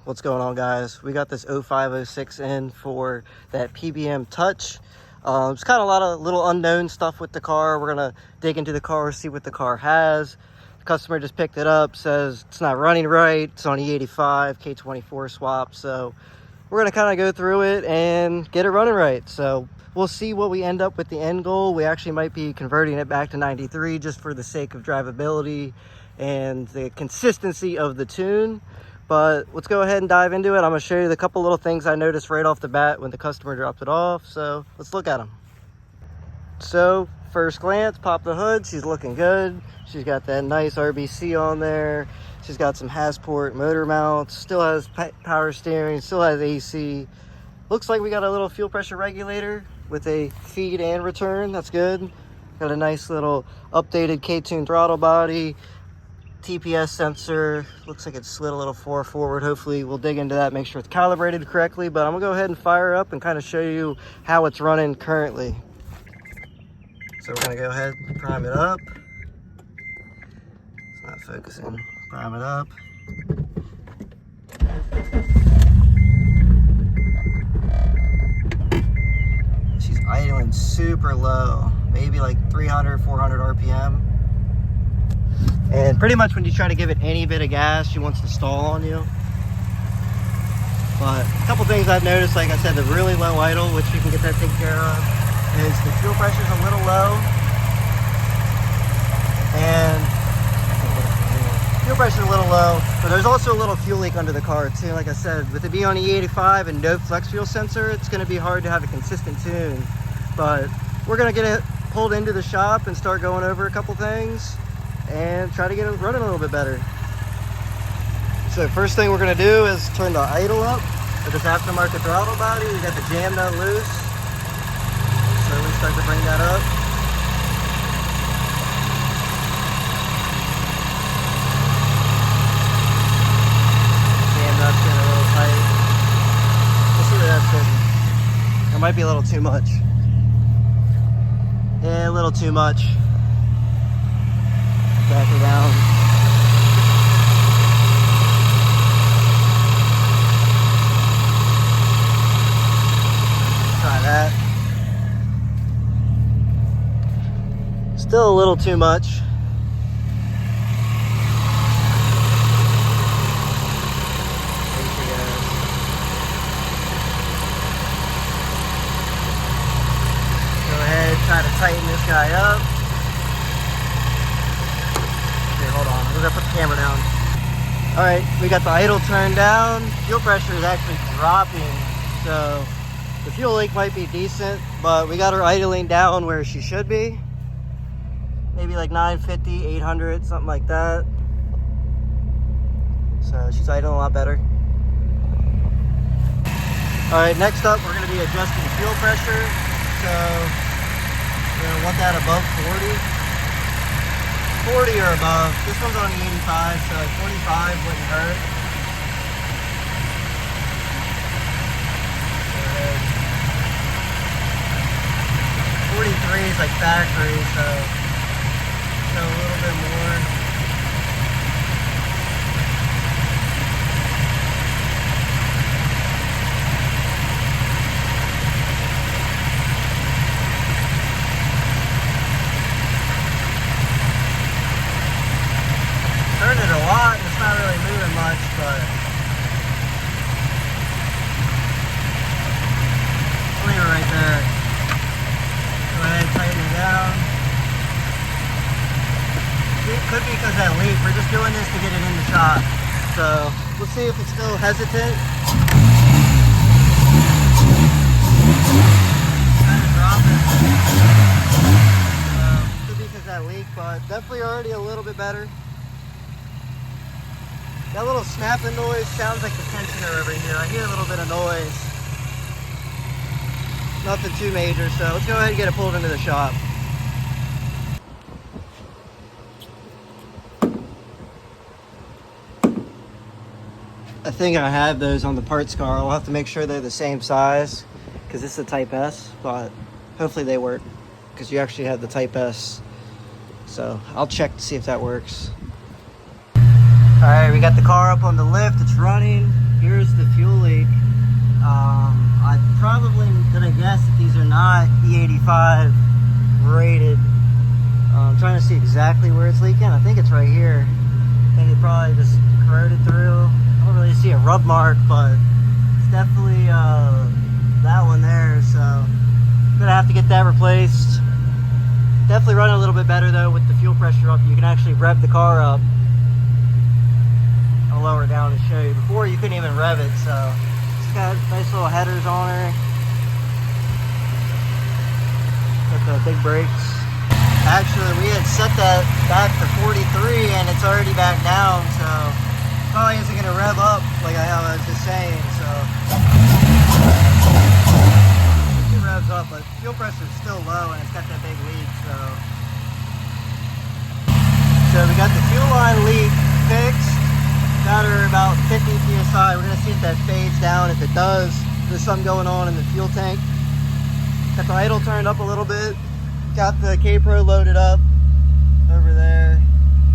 What's going on, guys? We got this 0506 in for that PBM touch. It's kind of a lot of little unknown stuff with the car. We're gonna dig into the car, see what the car has. The customer just picked it up, says it's not running right. It's on E85 K24 swap, so we're gonna kind of go through it and get it running right. So we'll see what we end up with the end goal. We actually might be converting it back to 93 just for the sake of drivability and the consistency of the tune. But let's go ahead and dive into it. I'm gonna show you the couple little things I noticed right off the bat when the customer dropped it off. So let's look at them. So first glance, pop the hood, she's looking good. She's got that nice RBC on there. She's got some Hasport motor mounts, still has power steering, still has AC. Looks like we got a little fuel pressure regulator with a feed and return. That's good. Got a nice little updated K-tune throttle body. TPS sensor, looks like it slid a little forward. Hopefully we'll dig into that, make sure it's calibrated correctly, but I'm gonna go ahead and fire up and kind of show you how it's running currently. So we're gonna go ahead and prime it up. It's not focusing. Prime it up. She's idling super low, maybe like 300, 400 RPM. And pretty much when you try to give it any bit of gas, she wants to stall on you. But a couple things I've noticed, like I said, the really low idle, which you can get that taken care of, is the fuel pressure's a little low. And fuel pressure's a little low, but there's also a little fuel leak under the car too. Like I said, with it being on E85 and no flex fuel sensor, it's gonna be hard to have a consistent tune. But we're gonna get it pulled into the shop and start going over a couple things and try to get it running a little bit better. So first thing we're gonna do is turn the idle up with this aftermarket throttle body. We got the jam nut loose. So we start to bring that up. Jam nut's getting a little tight. We'll see where that's fitting. It might be a little too much. Yeah, a little too much. Back her down. Try that. Still a little too much. Go ahead, try to tighten this guy up. Hold on, we're gonna put the camera down. All right, we got the idle turned down. Fuel pressure is actually dropping, so the fuel leak might be decent, but we got her idling down where she should be. Maybe like 950, 800, something like that. So she's idling a lot better. All right, next up, we're gonna be adjusting the fuel pressure. So we're gonna want that above 40 or above. This one's on the 85, so 45 wouldn't hurt. 43 is like factory, so a little bit more. Turned it a lot, it's not really moving much, but I'll leave it right there. Go ahead, tighten it down. It could be because of that leak. We're just doing this to get it in the shop. So we'll see if it's still hesitant. Kind of dropping. Could be because of that leak, but definitely already a little bit better. That little snapping noise sounds like the tensioner over here. I hear a little bit of noise. Nothing too major, so let's go ahead and get it pulled into the shop. I think I have those on the parts car. I'll have to make sure they're the same size because this is a Type S, but hopefully they work because you actually have the Type S. So I'll check to see if that works. All right, we got the car up on the lift. It's running. Here's not E85 rated. I'm trying to see exactly where it's leaking. I think it's right here. I think it probably just corroded through. I don't really see a rub mark, but it's definitely that one there. So I'm gonna have to get that replaced. Definitely running a little bit better though with the fuel pressure up. You can actually rev the car up. I'll lower it down and show you. Before you couldn't even rev it, so it's got nice little headers on her. Got the big brakes. Actually, we had set that back to 43 and it's already back down, so probably isn't gonna rev up like I was just saying. So it revs up, but fuel pressure is still low and it's got that big leak. So we got the fuel line leak fixed. Got her about 50 psi. We're gonna see if that fades down. If it does, there's something going on in the fuel tank. Got the idle turned up a little bit. Got the kpro loaded up over there.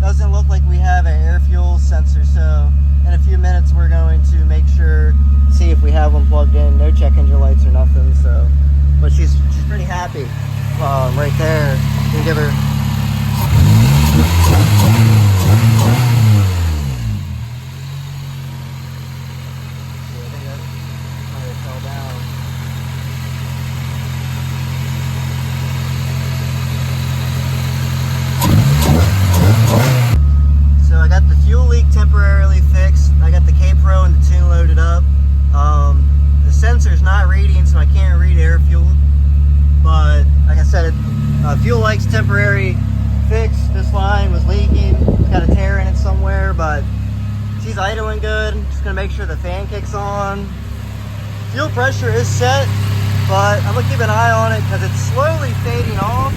Doesn't look like we have an air fuel sensor, so in a few minutes we're going to make sure, see if we have one plugged in. No check engine lights or nothing. So, but she's pretty happy right there. We give her. Temporarily fixed. I got the kpro and the tune loaded up. The sensor's not reading, so I can't read air fuel. But like I said, fuel light's temporary fixed. This line was leaking. It's got a tear in it somewhere, but she's idling good. Just gonna make sure the fan kicks on. Fuel pressure is set, but I'm gonna keep an eye on it because it's slowly fading off.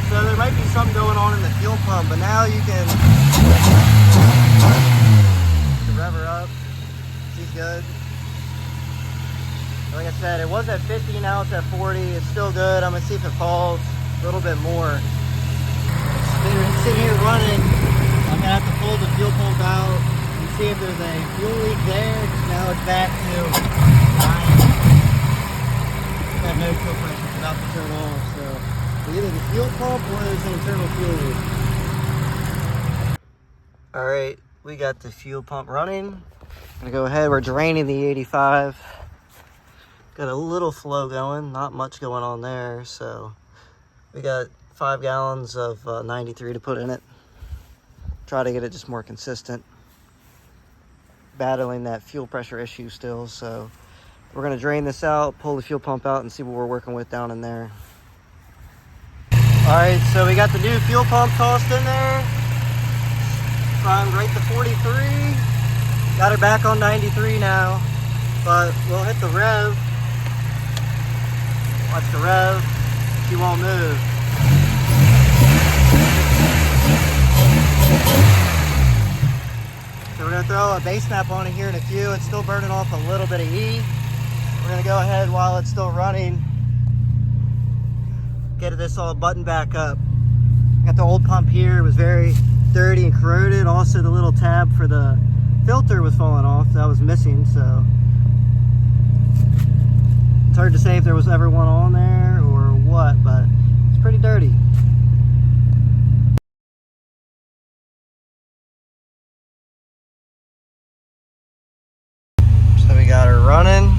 So there might be something going on in the fuel pump, but now you can rev her up. She's good. Like I said, it was at 50, now it's at 40. It's still good. I'm gonna see if it falls a little bit more. Sitting here running, I'm gonna have to pull the fuel pump out and see if there's a fuel leak there. Now it's back to 9. Got no fuel pressure. It's about to turn off. So either the fuel pump or there's an internal fuel leak. All right. We got the fuel pump running. I'm gonna go ahead, we're draining the 85. Got a little flow going, not much going on there. So we got 5 gallons of 93 to put in it. Try to get it just more consistent. Battling that fuel pressure issue still. So we're gonna drain this out, pull the fuel pump out and see what we're working with down in there. All right, so we got the new fuel pump tossed in there. Climbed right to 43. Got her back on 93 now, but we'll hit the rev. Watch the rev. She won't move. So we're gonna throw a base map on it here in a few. It's still burning off a little bit of heat. We're gonna go ahead while it's still running, get this all buttoned back up. Got the old pump here. It was very dirty and corroded. Also the little tab for the filter was falling off. That was missing, so it's hard to say if there was ever one on there or what, but it's pretty dirty. So we got her running.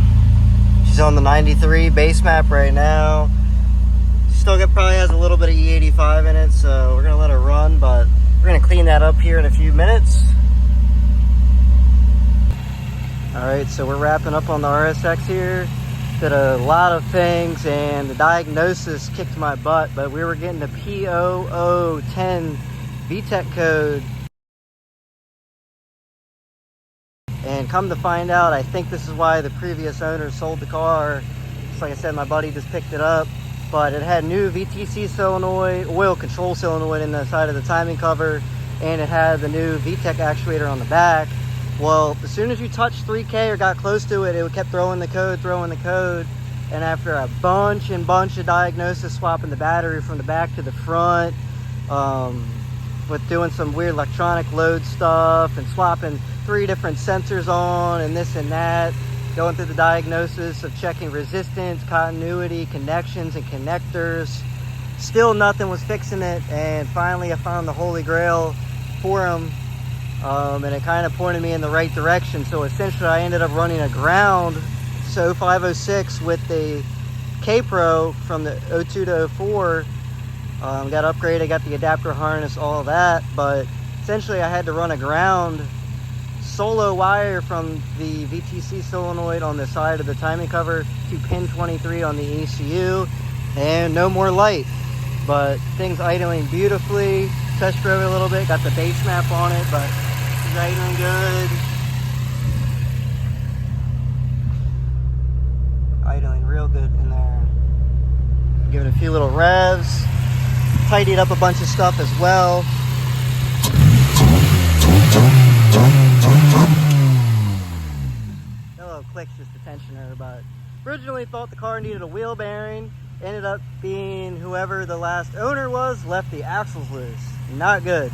She's on the 93 base map right now. Still probably has a little bit of E85 in it, so we're gonna let her run, but we're gonna clean that up here in a few minutes. All right, so we're wrapping up on the RSX here. Did a lot of things and the diagnosis kicked my butt, but we were getting the P0010 vtec code. And come to find out, I think this is why the previous owner sold the car. Just like I said, my buddy just picked it up. But it had new VTC solenoid, oil control solenoid in the side of the timing cover, and it had the new vtec actuator on the back. Well, as soon as you touched 3K or got close to it, it kept throwing the code, and after a bunch of diagnosis, swapping the battery from the back to the front, with doing some weird electronic load stuff and swapping 3 different sensors on and this and that, going through the diagnosis of checking resistance, continuity, connections, and connectors. Still nothing was fixing it, and finally I found the holy grail for him, and it kind of pointed me in the right direction. So essentially I ended up running a ground 0506 with the kpro from the 02 to 04. Got upgraded, got the adapter harness, all that, but essentially I had to run a ground solo wire from the VTC solenoid on the side of the timing cover to pin 23 on the ECU, and no more light. But things idling beautifully. Test drove it a little bit, got the base map on it, but it's idling good. Idling real good in there. Give it a few little revs. Tidied up a bunch of stuff as well. Hello, clicks, just a tensioner, but originally thought the car needed a wheel bearing. Ended up being whoever the last owner was left the axles loose. Not good.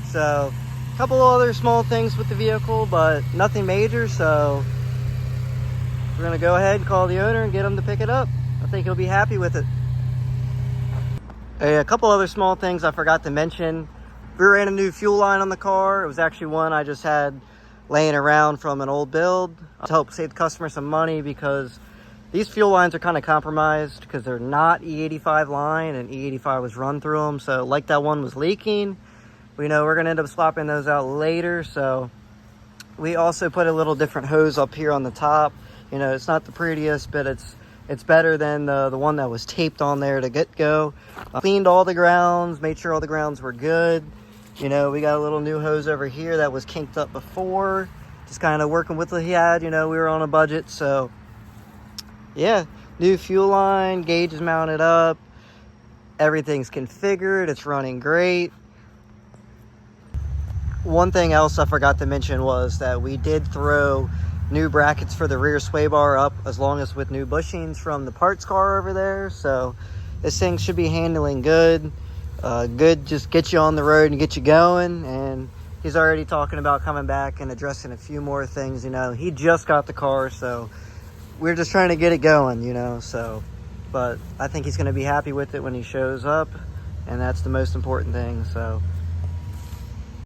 So a couple other small things with the vehicle, but nothing major. So we're gonna go ahead and call the owner and get him to pick it up. I think he'll be happy with it. A couple other small things I forgot to mention. We ran a new fuel line on the car. It was actually one I just had laying around from an old build to help save the customer some money, because these fuel lines are kind of compromised because they're not E85 line, and E85 was run through them. So like that one was leaking. We know we're gonna end up swapping those out later. So we also put a little different hose up here on the top. You know, it's not the prettiest, but it's better than the one that was taped on there to get go. Cleaned all the grounds, made sure all the grounds were good. You know, we got a little new hose over here that was kinked up before. Just kind of working with what he had. You know, we were on a budget, so yeah, new fuel line, gauge is mounted up, everything's configured, it's running great. One thing else I forgot to mention was that we did throw new brackets for the rear sway bar up, as long as with new bushings from the parts car over there. So this thing should be handling good. Good, just get you on the road and get you going. And he's already talking about coming back and addressing a few more things. You know, he just got the car, so we're just trying to get it going, you know. So, but I think he's going to be happy with it when he shows up, and that's the most important thing. So